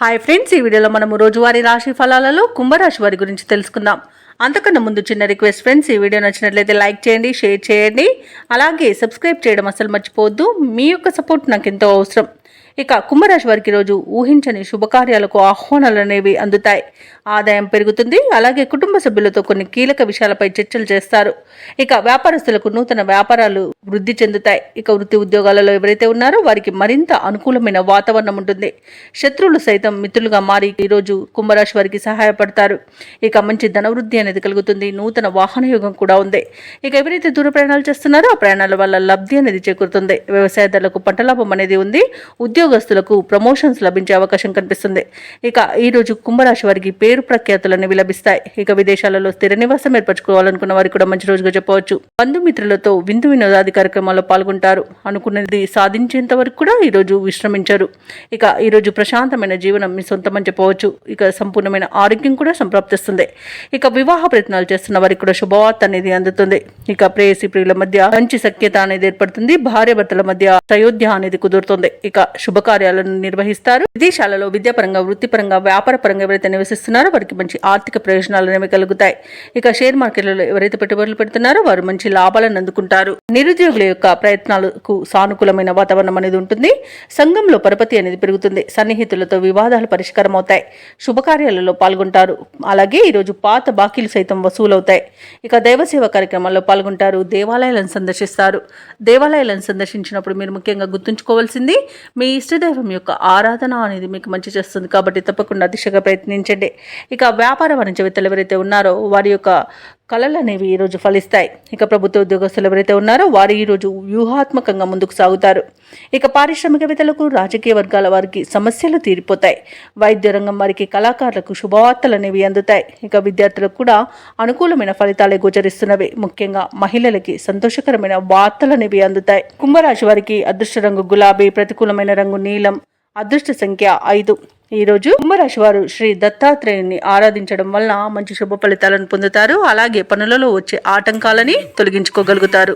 Hi friends, ఈ వీడియోలో మనము రోజువారీ రాశి ఫలాలలో కుంభరాశి వారి గురించి తెలుసుకుందాం. అంతకన్నా ముందు చిన్న రిక్వెస్ట్ ఫ్రెండ్స్, ఈ వీడియో నచ్చినట్లయితే లైక్ చేయండి, షేర్ చేయండి, అలాగే సబ్స్క్రైబ్ చేయడం అసలు మర్చిపోవద్దు. మీ యొక్క సపోర్ట్ నాకు ఎంతో అవసరం. ఇక కుంభరాశి వారికి రోజు ఊహించని శుభకార్యాలకు ఆహ్వానాలు అనేవి అందుతాయి. ఆదాయం పెరుగుతుంది. అలాగే కుటుంబ సభ్యులతో కొన్ని కీలక విషయాలపై చర్చలు చేస్తారు. ఇక వ్యాపారస్తులకు నూతన వ్యాపారాలు వృద్ధి చెందుతాయి. ఇక వృత్తి ఉద్యోగాలలో ఎవరైతే ఉన్నారో వారికి మరింత అనుకూలమైన వాతావరణం ఉంటుంది. శత్రువులు సైతం మిత్రులుగా మారి ఈరోజు కుంభరాశి వారికి సహాయపడతారు. ఇక మంచి ధనవృద్ధి అనేది కలుగుతుంది. నూతన వాహన యోగం కూడా ఉంది. ఇక ఎవరైతే దూర ప్రయాణాలు చేస్తున్నారో ఆ ప్రయాణాల వల్ల లబ్ధి అనేది చేకూరుతుంది. వ్యవసాయదారులకు పంట లాభం అనేది ఉంది. ఉద్యోగస్తులకు ప్రమోషన్స్ లభించే అవకాశం కనిపిస్తుంది. ఇక ఈ రోజు కుంభరాశి వారికి పేరు ప్రఖ్యాతులు అనేవి లభిస్తాయి. ఇక విదేశాలలో స్థిర నివాసం ఏర్పరచుకోవాలనుకున్న వారికి కూడా మంచి రోజుగా చెప్పవచ్చు. బంధుమిత్రులతో విందు వినోదాది కార్యక్రమాల్లో పాల్గొంటారు. అనుకున్నది సాధించేంత వరకు కూడా ఈ రోజు విశ్రమించారు. ఇక ఈ రోజు ప్రశాంతమైన జీవనం మీ సొంతమని చెప్పవచ్చు. ఇక సంపూర్ణమైన ఆరోగ్యం కూడా సంప్రాప్తిస్తుంది. ఇక వివాహ ప్రయత్నాలు చేస్తున్న వారికి కూడా శుభవార్త అనేది అందుతుంది. ఇక ప్రేయసి ప్రియుల మధ్య మంచి సఖ్యత అనేది ఏర్పడుతుంది. భార్యాభర్తల మధ్య సయోధ్య అనేది కుదురుతుంది. ఇక శుభకార్యాలను నిర్వహిస్తారు. విదేశాలలో విద్యాపరంగా, వృత్తిపరంగా, వ్యాపార పరంగా ఎవరైతే నివసిస్తున్నారో వారికి మంచి ఆర్థిక ప్రయోజనాలు అనేవి కలుగుతాయి. ఇక షేర్ మార్కెట్లలో ఎవరైతే పెట్టుబడులు పెడుతున్నారో వారు మంచి లాభాలను అందుకుంటారు. నిరుద్యోగుల యొక్క ప్రయత్నాలకు సానుకూలమైన వాతావరణం అనేది ఉంటుంది. సంఘంలో పరపతి అనేది పెరుగుతుంది. సన్నిహితులతో వివాదాలు పరిష్కారం అవుతాయి. శుభకార్యాలలో పాల్గొంటారు. అలాగే ఈరోజు పాత బాకీలు సైతం వసూలవుతాయి. ఇక దైవసేవ కార్యక్రమాల్లో పాల్గొంటారు. దేవాలయాలను సందర్శిస్తారు. దేవాలయాలను సందర్శించినప్పుడు మీరు ముఖ్యంగా గుర్తుంచుకోవాల్సింది మీ ఇష్టదైవం యొక్క ఆరాధన అనేది మీకు మంచి చేస్తుంది. కాబట్టి తప్పకుండా దిశగా ప్రయత్నించండి. ఇక వ్యాపార వాణిజ్యవేత్తలు ఎవరైతే ఉన్నారో వారి యొక్క కళలు అనేవి ఈరోజు ఫలిస్తాయి. ఇక ప్రభుత్వ ఉద్యోగస్తులు ఎవరైతే ఉన్నారో వారు ఈరోజు వ్యూహాత్మకంగా ముందుకు సాగుతారు. ఇక పారిశ్రామికవేత్తలకు, రాజకీయ వర్గాల వారికి సమస్యలు తీరిపోతాయి. వైద్య రంగం వారికి, కళాకారులకు శుభవార్తలు అనేవి అందుతాయి. ఇక విద్యార్థులకు కూడా అనుకూలమైన ఫలితాలే గోచరిస్తున్నవి. ముఖ్యంగా మహిళలకి సంతోషకరమైన వార్తలు అనేవి అందుతాయి. కుంభరాశి వారికి అదృష్ట రంగు గులాబీ, ప్రతికూలమైన రంగు నీలం, అదృష్ట సంఖ్య 5. ఈ రోజు కుంభరాశి వారు శ్రీ దత్తాత్రేయుని ఆరాధించడం వలన మంచి శుభ ఫలితాలను పొందుతారు. అలాగే పనులలో వచ్చే ఆటంకాలని తొలగించుకోగలుగుతారు.